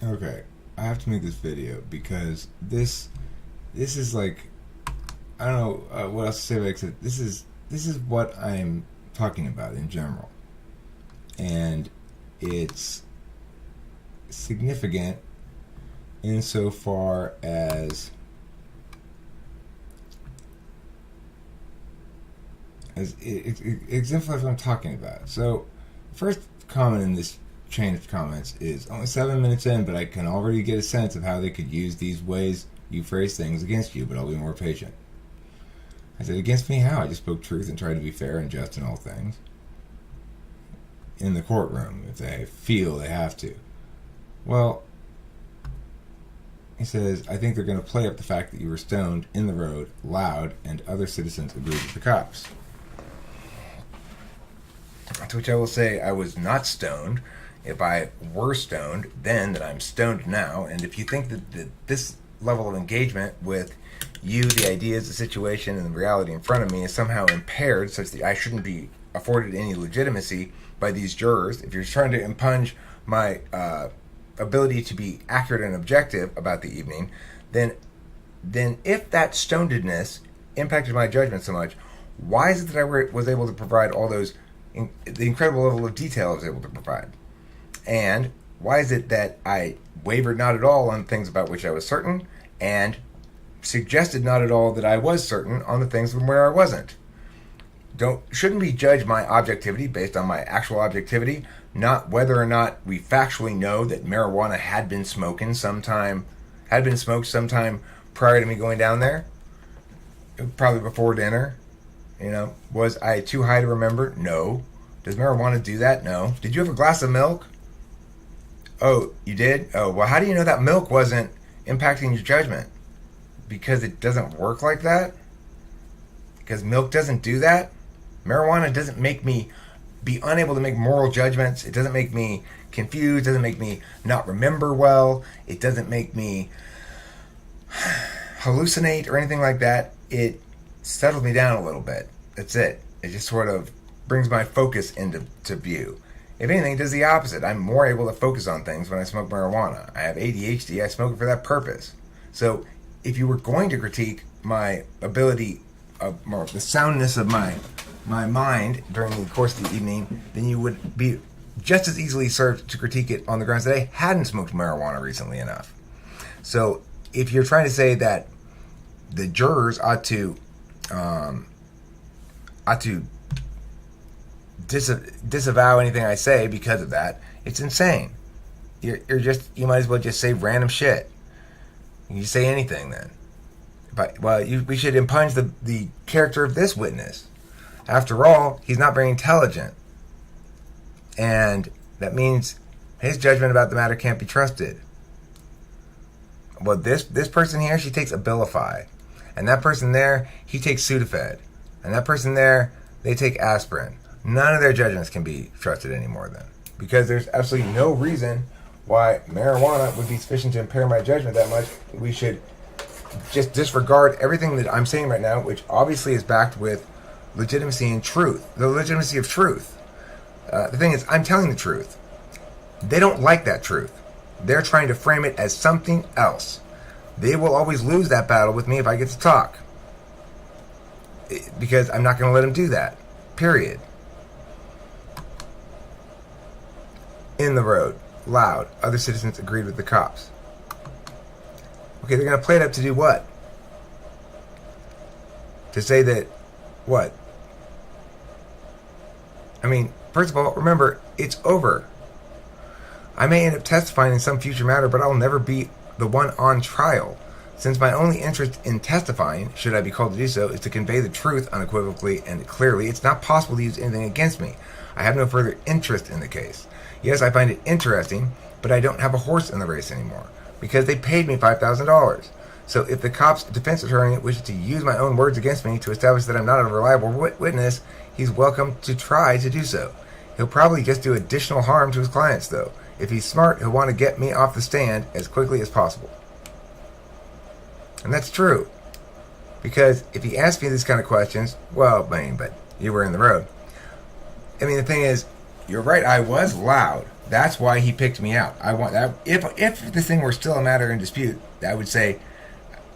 Okay, I have to make this video because this is like, I don't know what else to say about it, except this is what I'm talking about in general, and it's significant insofar as it exemplifies what I'm talking about. So, first comment in this chain of comments is only 7 minutes in, but I can already get a sense of how they could use these ways you phrase things against you, but I'll be more patient. I said, against me how? I just spoke truth and tried to be fair and just in all things. In the courtroom, if they feel they have to. Well, he says, I think they're going to play up the fact that you were stoned in the road, loud, and other citizens agreed with the cops. To which I will say, I was not stoned. If I were stoned then, then I'm stoned now. And if you think that this level of engagement with you, the ideas, the situation, and the reality in front of me is somehow impaired such that I shouldn't be afforded any legitimacy by these jurors, if you're trying to impugn my ability to be accurate and objective about the evening, then if that stonedness impacted my judgment so much, why is it that I was able to provide all those, the incredible level of detail I was able to provide? And why is it that I wavered not at all on things about which I was certain, and suggested not at all that I was certain on the things from where I wasn't? Shouldn't we judge my objectivity based on my actual objectivity, not whether or not we factually know that marijuana had been smoked sometime prior to me going down there? Probably before dinner. Was I too high to remember? No. Does marijuana do that? No. Did you have a glass of milk? Oh, you did? Oh, well, how do you know that milk wasn't impacting your judgment? Because it doesn't work like that? Because milk doesn't do that? Marijuana doesn't make me be unable to make moral judgments. It doesn't make me confused. It doesn't make me not remember well. It doesn't make me hallucinate or anything like that. It settles me down a little bit. That's it. It just sort of brings my focus into view. If anything, it does the opposite. I'm more able to focus on things when I smoke marijuana. I have ADHD. I smoke it for that purpose. So if you were going to critique my ability or the soundness of my mind during the course of the evening, then you would be just as easily served to critique it on the grounds that I hadn't smoked marijuana recently enough. So if you're trying to say that the jurors ought to disavow anything I say because of that, it's insane. You might as well just say random shit. You say anything then. We should impugn the character of this witness. After all, he's not very intelligent. And that means his judgment about the matter can't be trusted. Well, this person here, she takes Abilify. And that person there, he takes Sudafed. And that person there, they take aspirin. None of their judgments can be trusted anymore then. Because there's absolutely no reason why marijuana would be sufficient to impair my judgment that much. We should just disregard everything that I'm saying right now, which obviously is backed with legitimacy and truth. The legitimacy of truth. The thing is, I'm telling the truth. They don't like that truth. They're trying to frame it as something else. They will always lose that battle with me if I get to talk. Because I'm not going to let them do that. Period. In the road. Loud. Other citizens agreed with the cops. Okay, they're going to play it up to do what? To say that, what? I mean, first of all, remember, it's over. I may end up testifying in some future matter, but I'll never be the one on trial. Since my only interest in testifying, should I be called to do so, is to convey the truth unequivocally and clearly, it's not possible to use anything against me. I have no further interest in the case. Yes, I find it interesting, but I don't have a horse in the race anymore, because they paid me $5,000. So if the cop's defense attorney wishes to use my own words against me to establish that I'm not a reliable witness, he's welcome to try to do so. He'll probably just do additional harm to his clients, though. If he's smart, he'll want to get me off the stand as quickly as possible. And that's true. Because if he asked me these kind of questions, well, I mean, but you were in the road. I mean, the thing is, you're right, I was loud. That's why he picked me out. I want that. If this thing were still a matter in dispute, I would say,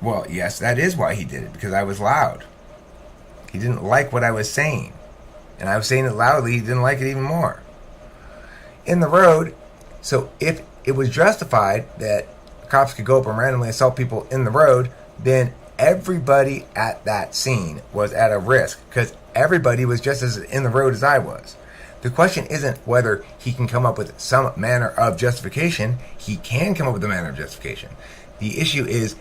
well, yes, that is why he did it, because I was loud. He didn't like what I was saying, and I was saying it loudly. He didn't like it even more. In the road, so if it was justified that cops could go up and randomly assault people in the road, then everybody at that scene was at a risk, because everybody was just as in the road as I was. The question isn't whether he can come up with some manner of justification. He can come up with a manner of justification. The issue is,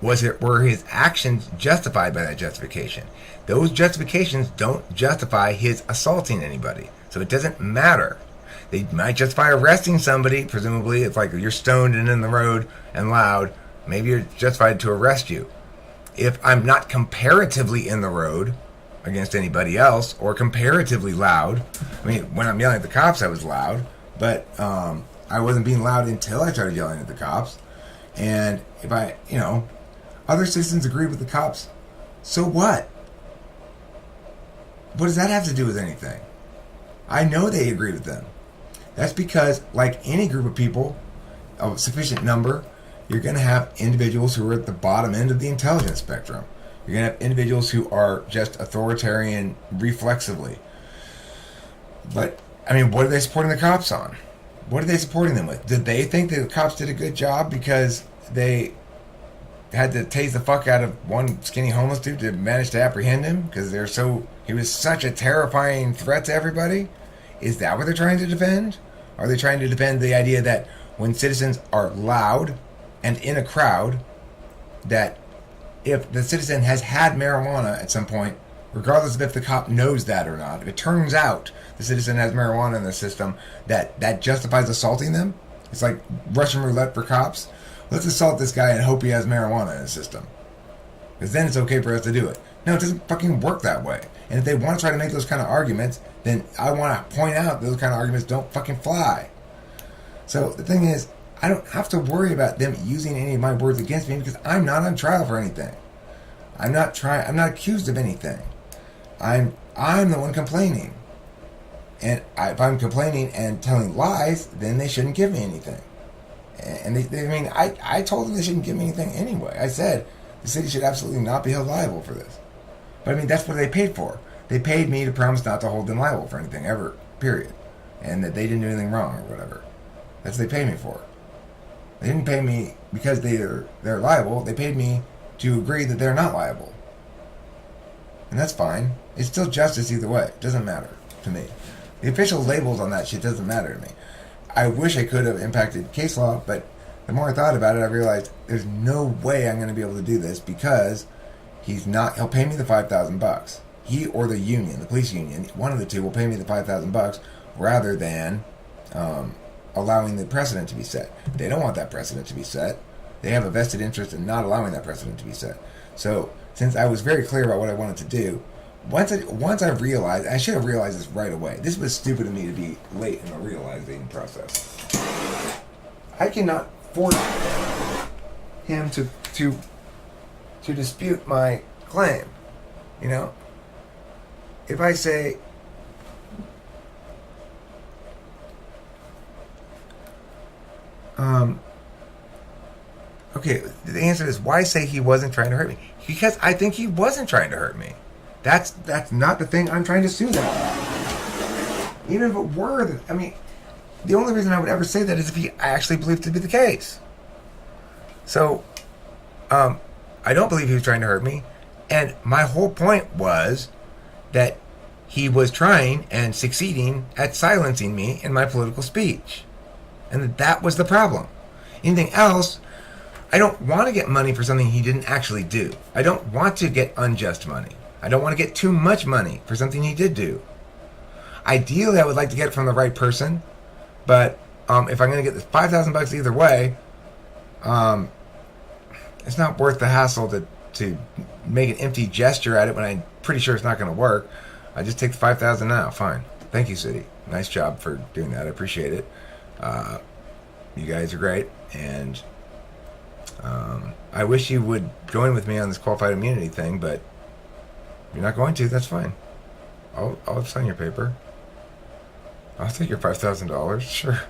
were his actions justified by that justification? Those justifications don't justify his assaulting anybody, so it doesn't matter. They might justify arresting somebody. Presumably, it's like you're stoned and in the road and loud. Maybe you're justified to arrest you. If I'm not comparatively in the road against anybody else, or comparatively loud. I mean, when I'm yelling at the cops, I was loud, but I wasn't being loud until I started yelling at the cops. And if other citizens agree with the cops, so what? What does that have to do with anything? I know they agree with them. That's because, like any group of people of sufficient number, you're going to have individuals who are at the bottom end of the intelligence spectrum. You're going to have individuals who are just authoritarian reflexively. But, I mean, what are they supporting the cops on? What are they supporting them with? Did they think that the cops did a good job because they had to tase the fuck out of one skinny homeless dude to manage to apprehend him? Because he was such a terrifying threat to everybody? Is that what they're trying to defend? Are they trying to defend the idea that when citizens are loud and in a crowd, that if the citizen has had marijuana at some point, regardless of if the cop knows that or not, if it turns out the citizen has marijuana in the system, that justifies assaulting them? It's like Russian roulette for cops. Let's assault this guy and hope he has marijuana in his system, because then it's okay for us to do it. No, it doesn't fucking work that way. And if they want to try to make those kind of arguments, then I want to point out those kind of arguments don't fucking fly. So the thing is, I don't have to worry about them using any of my words against me, because I'm not on trial for anything. I'm not accused of anything. I'm the one complaining. And if I'm complaining and telling lies, then they shouldn't give me anything. And I told them they shouldn't give me anything anyway. I said the city should absolutely not be held liable for this. But I mean, that's what they paid for. They paid me to promise not to hold them liable for anything ever, period. And that they didn't do anything wrong or whatever. That's what they paid me for. They didn't pay me because they're liable. They paid me to agree that they're not liable. And that's fine. It's still justice either way. It doesn't matter to me. The official labels on that shit doesn't matter to me. I wish I could have impacted case law, but the more I thought about it, I realized there's no way I'm going to be able to do this, because he'll pay me the $5,000. He or the union, the police union, one of the two will pay me the $5,000 rather than allowing the precedent to be set. They don't want that precedent to be set. They have a vested interest in not allowing that precedent to be set. So, since I was very clear about what I wanted to do, once I realized, I should have realized this right away. This was stupid of me to be late in the realizing process. I cannot force him to dispute my claim. You know, if I say, okay, the answer is, why say he wasn't trying to hurt me? Because I think he wasn't trying to hurt me. That's not the thing I'm trying to sue them about. Even if it were, the only reason I would ever say that is if he actually believed it to be the case. So, I don't believe he was trying to hurt me. And my whole point was that he was trying and succeeding at silencing me in my political speech. And that was the problem. Anything else, I don't want to get money for something he didn't actually do. I don't want to get unjust money. I don't want to get too much money for something he did do. Ideally, I would like to get it from the right person, but if I'm going to get this $5,000 either way, it's not worth the hassle to make an empty gesture at it when I'm pretty sure it's not going to work. I just take the $5,000 now. Fine. Thank you, city. Nice job for doing that. I appreciate it. You guys are great, and I wish you would join with me on this qualified immunity thing, but if you're not going to, that's fine. I'll sign your paper. I'll take your $5,000. Sure.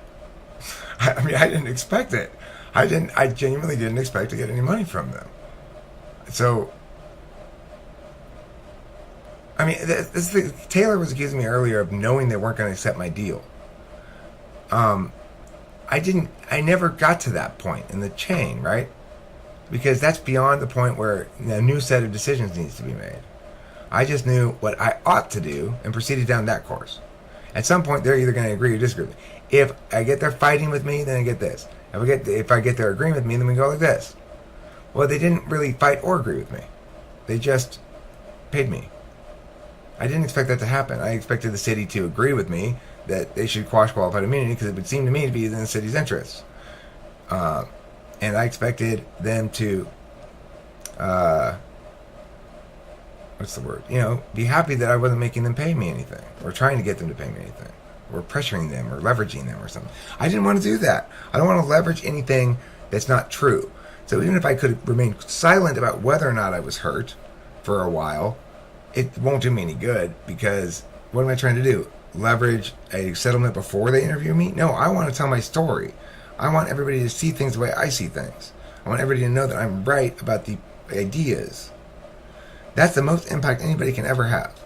I mean, I didn't expect it. I genuinely didn't expect to get any money from them. So, I mean, Taylor was accusing me earlier of knowing they weren't going to accept my deal. I never got to that point in the chain, right? Because that's beyond the point where a new set of decisions needs to be made. I just knew what I ought to do and proceeded down that course. At some point, they're either going to agree or disagree with me. If I get their fighting with me, then I get this. If I get their agreeing with me, then we go like this. Well, they didn't really fight or agree with me. They just paid me. I didn't expect that to happen. I expected the city to agree with me that they should quash qualified immunity because it would seem to me to be in the city's interests. And I expected them to, what's the word? Be happy that I wasn't making them pay me anything, or trying to get them to pay me anything, or pressuring them, or leveraging them, or something. I didn't want to do that. I don't want to leverage anything that's not true. So even if I could remain silent about whether or not I was hurt for a while, it won't do me any good, because what am I trying to do? Leverage a settlement before they interview me? No, I want to tell my story. I want everybody to see things the way I see things. I want everybody to know that I'm right about the ideas. That's the most impact anybody can ever have.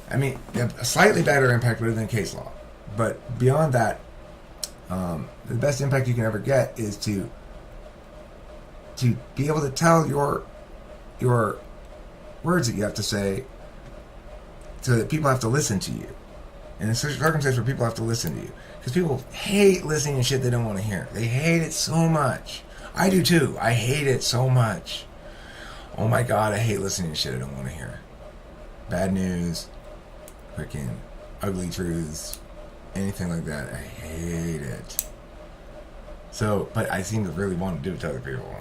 I mean, a slightly better impact would have been case law. But beyond that, the best impact you can ever get is to be able to tell your words that you have to say so that people have to listen to you. And in such circumstances where people have to listen to you. Because people hate listening to shit they don't want to hear. They hate it so much. I do too. I hate it so much. Oh my God, I hate listening to shit I don't want to hear. Bad news, freaking ugly truths, anything like that. I hate it. So, but I seem to really want to do it to other people.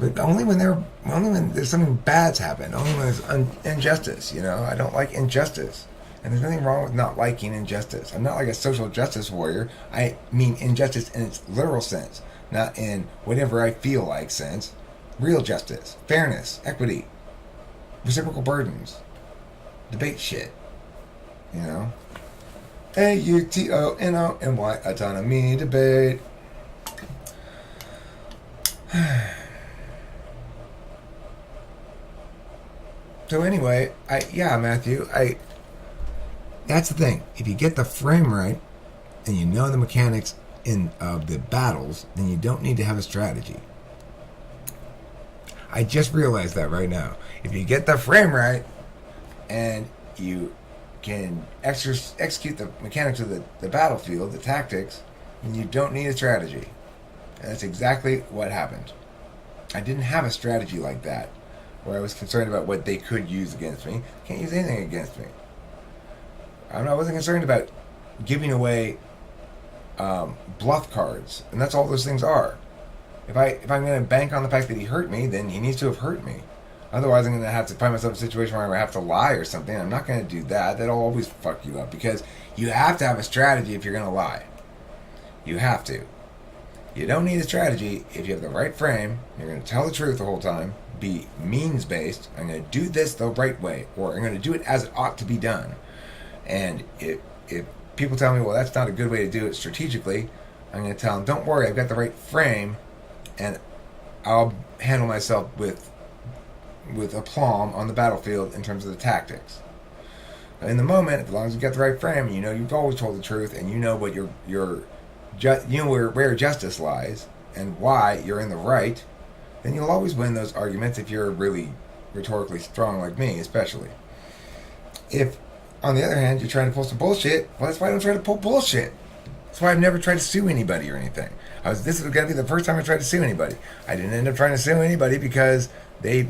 But only when there's something bad's happened. Only when there's injustice. I don't like injustice. And there's nothing wrong with not liking injustice. I'm not like a social justice warrior. I mean injustice in its literal sense, not in whatever I feel like sense. Real justice, fairness, equity, reciprocal burdens, debate shit. AUTONOMY, autonomy debate. So anyway, Matthew, that's the thing. If you get the frame right, and you know the mechanics of the battles, then you don't need to have a strategy. I just realized that right now. If you get the frame right, and you can execute the mechanics of the battlefield, the tactics, then you don't need a strategy. And that's exactly what happened. I didn't have a strategy like that, where I was concerned about what they could use against me. Can't use anything against me. I wasn't concerned about giving away bluff cards, and that's all those things are. If I'm going to bank on the fact that he hurt me, then he needs to have hurt me. Otherwise, I'm going to have to find myself in a situation where I have to lie or something. I'm not going to do that. That'll always fuck you up, because you have to have a strategy if you're going to lie. You have to. You don't need a strategy if you have the right frame. You're going to tell the truth the whole time. Be means-based. I'm going to do this the right way, or I'm going to do it as it ought to be done. And if people tell me, well, that's not a good way to do it strategically, I'm going to tell them, don't worry, I've got the right frame, and I'll handle myself with aplomb on the battlefield in terms of the tactics. In the moment, as long as you've got the right frame, you've always told the truth, and you know what where justice lies and why you're in the right, then you'll always win those arguments if you're really rhetorically strong like me, especially. If, on the other hand, you're trying to pull some bullshit, well, that's why I don't try to pull bullshit. That's why I've never tried to sue anybody or anything. This was going to be the first time I tried to sue anybody. I didn't end up trying to sue anybody because they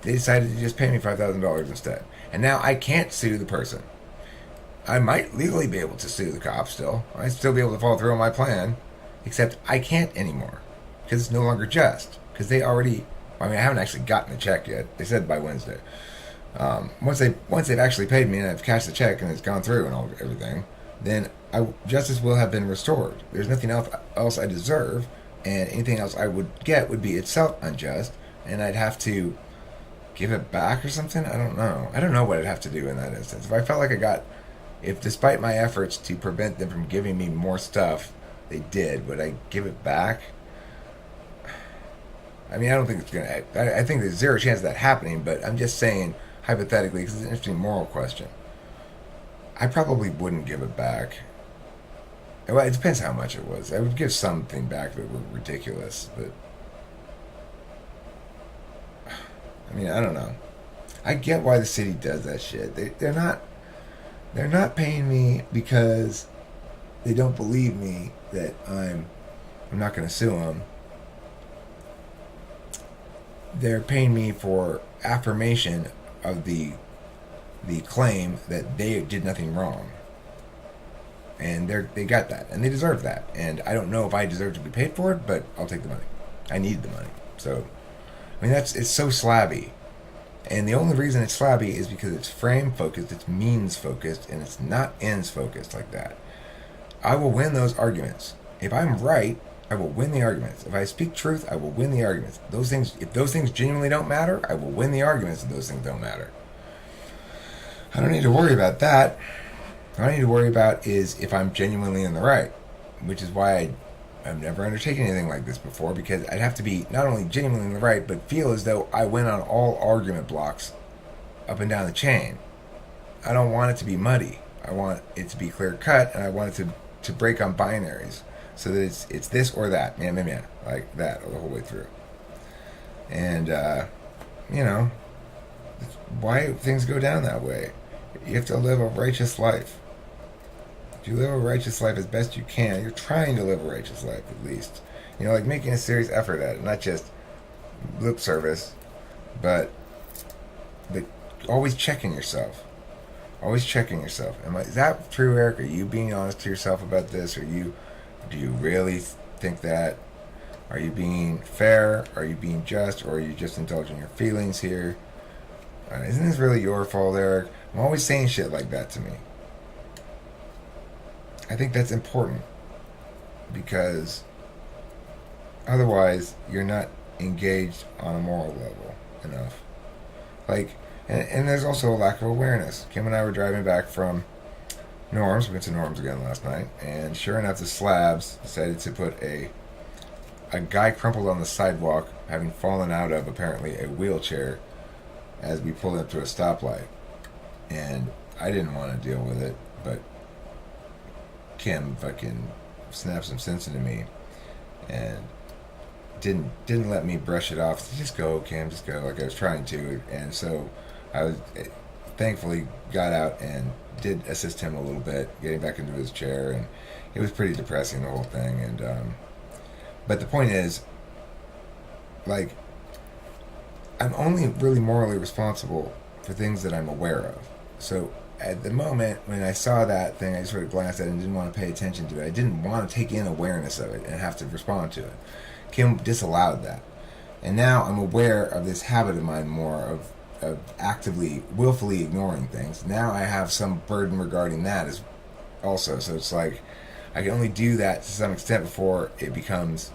decided to just pay me $5,000 instead. And now I can't sue the person. I might legally be able to sue the cop still. I'd still be able to follow through on my plan, except I can't anymore because it's no longer just. Because I haven't actually gotten the check yet. They said by Wednesday. Once they've actually paid me and I've cashed the check and it's gone through and everything, then justice will have been restored. There's nothing else I deserve, and anything else I would get would be itself unjust, and I'd have to give it back or something. I don't know. I don't know what I'd have to do in that instance. If I felt like if despite my efforts to prevent them from giving me more stuff, they did, would I give it back? I mean, I don't think it's gonna. I think there's zero chance of that happening. But I'm just saying hypothetically because it's an interesting moral question. I probably wouldn't give it back. Well, it depends how much it was. I would give something back that were ridiculous, but I mean, I don't know. I get why the city does that shit. They're not paying me because they don't believe me that I'm not going to sue them. They're paying me for affirmation of the claim that they did nothing wrong. And they got that, and they deserve that. And I don't know if I deserve to be paid for it, but I'll take the money. I need the money. So, I mean, it's so slabby. And the only reason it's slabby is because it's frame focused, it's means focused, and it's not ends focused like that. I will win those arguments. If I'm right, I will win the arguments. If I speak truth, I will win the arguments. If those things genuinely don't matter, I will win the arguments if those things don't matter. I don't need to worry about that. All I need to worry about is if I'm genuinely in the right, which is why I've never undertaken anything like this before, because I'd have to be not only genuinely in the right, but feel as though I win on all argument blocks up and down the chain. I don't want it to be muddy. I want it to be clear cut, and I want it to break on binaries so that it's this or that, man, like that the whole way through. And, you know, why things go down that way. You have to live a righteous life. If you live a righteous life as best you can, you're trying to live a righteous life at least. You know, like making a serious effort at it, not just lip service, but always checking yourself. Always checking yourself. Is that true, Eric? Are you being honest to yourself about this? Do you really think that? Are you being fair? Are you being just? Or are you just indulging your feelings here? Isn't this really your fault, Eric? I'm always saying shit like that to me. I think that's important because otherwise you're not engaged on a moral level enough. Like, and there's also a lack of awareness. Kim and I were driving back from Norm's. We went to Norm's again last night, and sure enough, the slabs decided to put a guy crumpled on the sidewalk, having fallen out of apparently a wheelchair, as we pulled up to a stoplight. And I didn't want to deal with it, but Kim fucking snapped some sense into me and didn't let me brush it off. Just go, Kim, just go, like I was trying to. And so I was thankfully got out and did assist him a little bit getting back into his chair, and it was pretty depressing, the whole thing. And but the point is, like, I'm only really morally responsible for things that I'm aware of. So at the moment when I saw that thing, I just sort of glanced at it and didn't want to pay attention to it. I didn't want to take in awareness of it and have to respond to it. Kim disallowed that. And now I'm aware of this habit of mine more of actively, willfully ignoring things. Now I have some burden regarding that as also. So it's like I can only do that to some extent before it becomes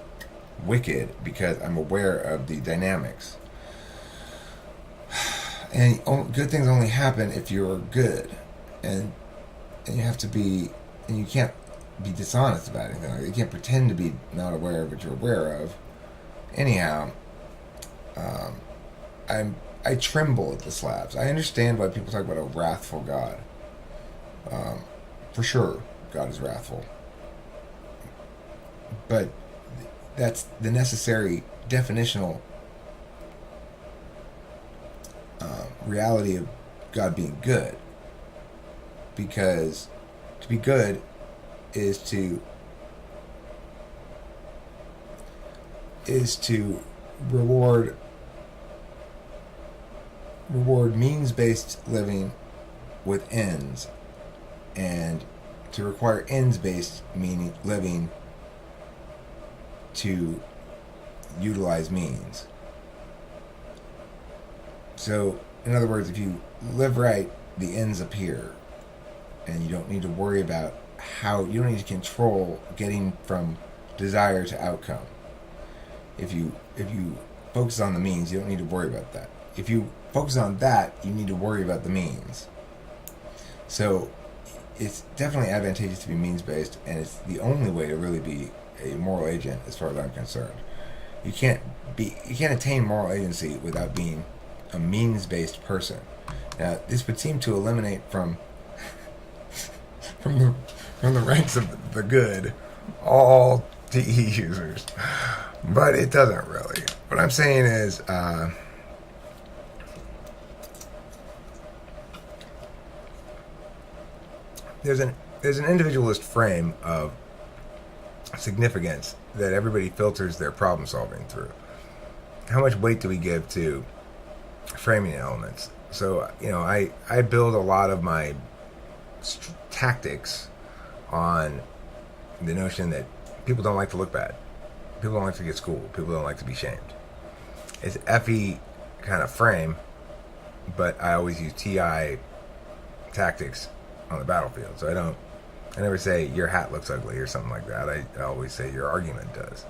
wicked, because I'm aware of the dynamics. And good things only happen if you're good, and you have to be, and you can't be dishonest about anything. Like, you can't pretend to be not aware of what you're aware of. Anyhow, I tremble at the slabs. I understand why people talk about a wrathful God. For sure, God is wrathful, but that's the necessary definitional reality of God being good, because to be good is to reward means-based living with ends, and to require ends-based meaning living to utilize means. So, in other words, if you live right, the ends appear, and you don't need to worry about you don't need to control getting from desire to outcome. If you focus on the means, you don't need to worry about that. If you focus on that, you need to worry about the means. So, it's definitely advantageous to be means-based, and it's the only way to really be a moral agent, as far as I'm concerned. You can't attain moral agency without being a means-based person. Now, this would seem to eliminate from the ranks of the good all TE users, but it doesn't really. What I'm saying is, there's an individualist frame of significance that everybody filters their problem solving through. How much weight do we give to framing elements? So, I build a lot of my tactics on the notion that people don't like to look bad. People don't like to get schooled. People don't like to be shamed. It's FE kind of frame, but I always use TI tactics on the battlefield. So I never say your hat looks ugly or something like that. I always say your argument does.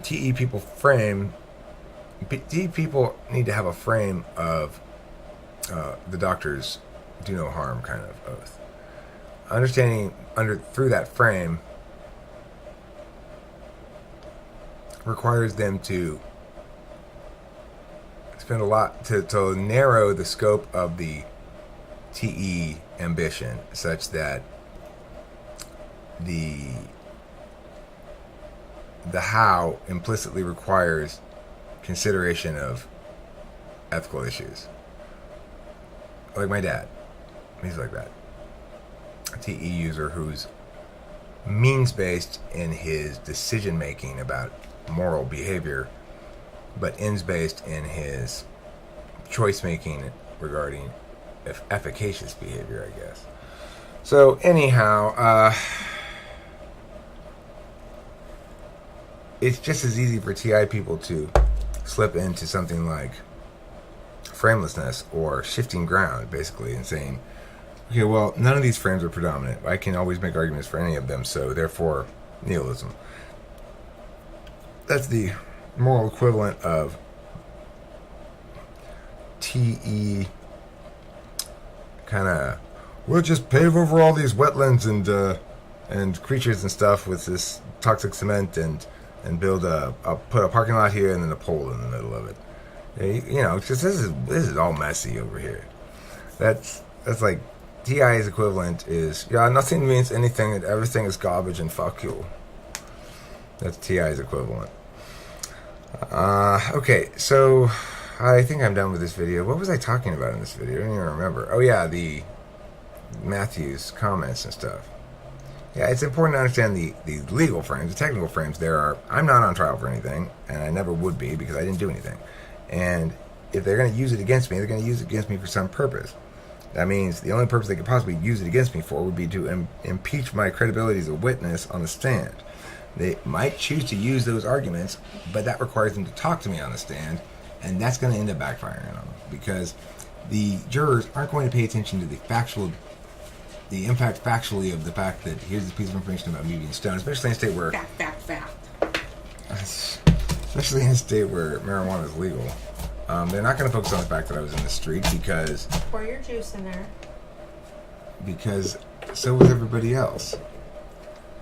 TE people need to have a frame of the doctors do no harm kind of oath. Understanding through that frame requires them to spend a lot to narrow the scope of the TE ambition, such that the how implicitly requires consideration of ethical issues. Like my dad, he's like that. A TE user who's means-based in his decision-making about moral behavior, but ends-based in his choice-making regarding efficacious behavior, I guess. So anyhow, it's just as easy for TI people to slip into something like framelessness or shifting ground, basically, and saying, okay, well, none of these frames are predominant. I can always make arguments for any of them, so therefore, nihilism. That's the moral equivalent of TE kind of, we'll just pave over all these wetlands and creatures and stuff with this toxic cement and build put a parking lot here and then a pole in the middle of it. It's just this is all messy over here. That's like TI's equivalent is, nothing means anything and everything is garbage and fuck you. That's TI's equivalent. Okay, so I think I'm done with this video. What was I talking about in this video? I don't even remember. Oh yeah, the Matthews comments and stuff. Yeah, it's important to understand the legal frames, the technical frames. I'm not on trial for anything, and I never would be because I didn't do anything. And if they're going to use it against me, they're going to use it against me for some purpose. That means the only purpose they could possibly use it against me for would be to impeach my credibility as a witness on the stand. They might choose to use those arguments, but that requires them to talk to me on the stand, and that's going to end up backfiring on them because the jurors aren't going to pay attention to the impact factually of the fact that here's this piece of information about me being stoned, especially in a state where especially in a state where marijuana is legal. They're not going to focus on the fact that I was in the street because pour your juice in there. Because so was everybody else,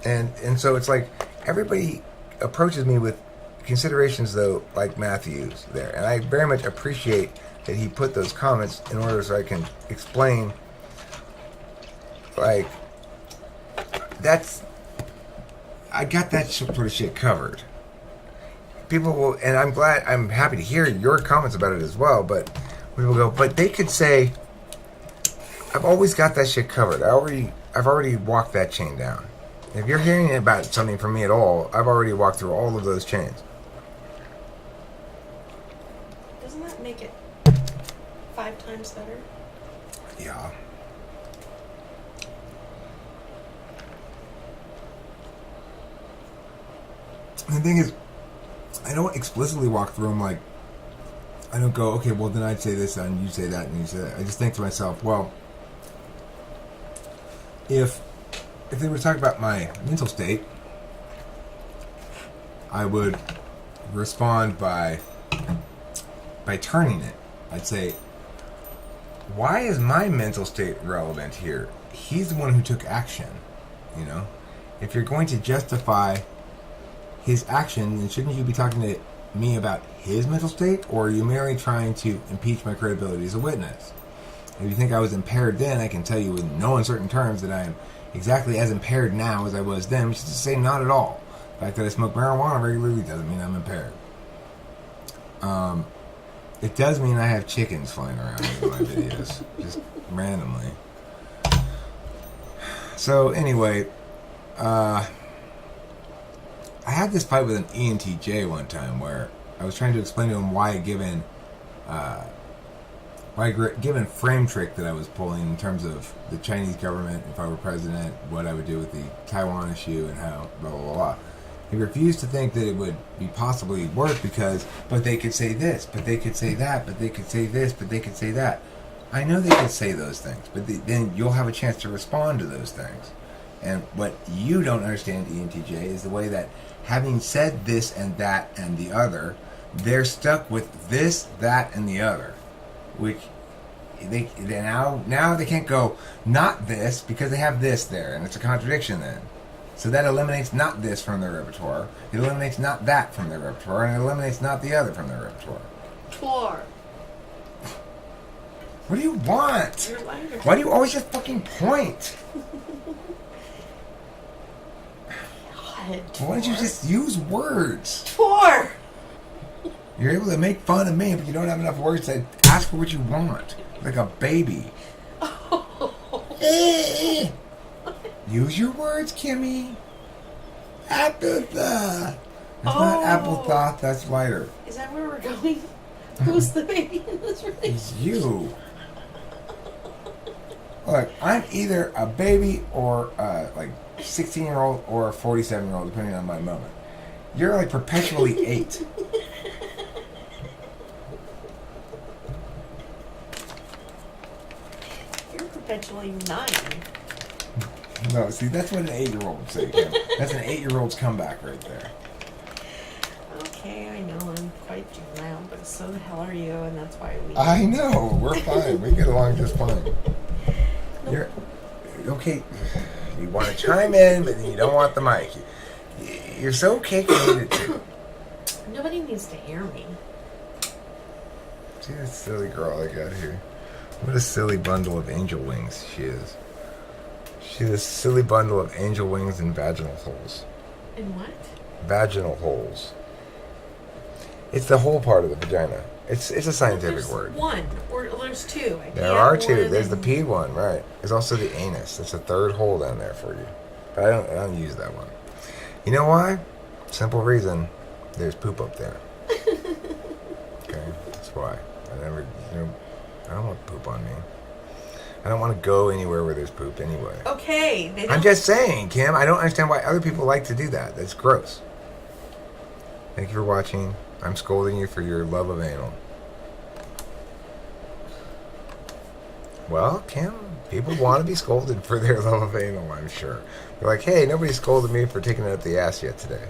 and so it's like everybody approaches me with considerations though, like Matthews there, and I very much appreciate that he put those comments in order so I can explain. Like, I got that sort of shit covered. People will, and I'm happy to hear your comments about it as well, but people go, but they could say, I've always got that shit covered. I've already walked that chain down. If you're hearing about something from me at all, I've already walked through all of those chains. Doesn't that make it 5 times better? Yeah. The thing is, I don't explicitly walk through them like, I don't go, okay, well then I'd say this and you say that and you say that. I just think to myself, well, if they were to talk about my mental state, I would respond by turning it. I'd say, why is my mental state relevant here? He's the one who took action, you know? If you're going to justify his action, then shouldn't you be talking to me about his mental state, or are you merely trying to impeach my credibility as a witness? If you think I was impaired then, I can tell you in no uncertain terms that I am exactly as impaired now as I was then, which is to say not at all. The fact that I smoke marijuana regularly doesn't mean I'm impaired. It does mean I have chickens flying around in my videos, just randomly. So anyway, I had this fight with an ENTJ one time where I was trying to explain to him why a given frame trick that I was pulling in terms of the Chinese government, if I were president, what I would do with the Taiwan issue, and how blah blah blah blah. He refused to think that it would be possibly work because, but they could say this, but they could say that, but they could say this, but they could say that. I know they could say those things, but then you'll have a chance to respond to those things. And what you don't understand, ENTJ, is the way that having said this and that and the other, they're stuck with this, that, and the other. Which they now they can't go not this because they have this there, and it's a contradiction then. So that eliminates not this from their repertoire. It eliminates not that from their repertoire, and it eliminates not the other from their repertoire. Twar. What do you want? You're lighter. Why do you always just fucking point? God, Why don't you just use words? Twar. You're able to make fun of me, but you don't have enough words to ask for what you want. Like a baby. Use your words, Kimmy. Applethought. That's not applethought, that's lighter. Is that where we're going? Who's the baby in this relationship? It's you. Look, I'm either a baby or like 16-year-old or a 47-year-old, depending on my moment. You're like perpetually 8. You're perpetually 9. No, see, that's what an 8-year-old would say, Kim. That's an 8-year-old's comeback right there. Okay, I know I'm quite juvenile, but so the hell are you, and that's why we... I know, we're fine. We get along just fine. Nope. You're okay. You want to chime in, but then you don't want the mic. You're so cake-handed too. Nobody needs to hear me. See that silly girl I got here? What a silly bundle of angel wings she is. She's a silly bundle of angel wings and vaginal holes. And what? Vaginal holes. It's the whole part of the vagina. It's a scientific word. One, or there's two. There are two. There's the P one, right? There's also the anus. There's a third hole down there for you. But I don't use that one. You know why? Simple reason. There's poop up there. Okay, that's why. I don't want poop on me. I don't want to go anywhere where there's poop anyway. Okay. They don't... I'm just saying, Kim, I don't understand why other people like to do that. That's gross. Thank you for watching. I'm scolding you for your love of anal. Well, Kim, people want to be scolded for their love of anal, I'm sure. They're like, hey, nobody scolded me for taking it up the ass yet today.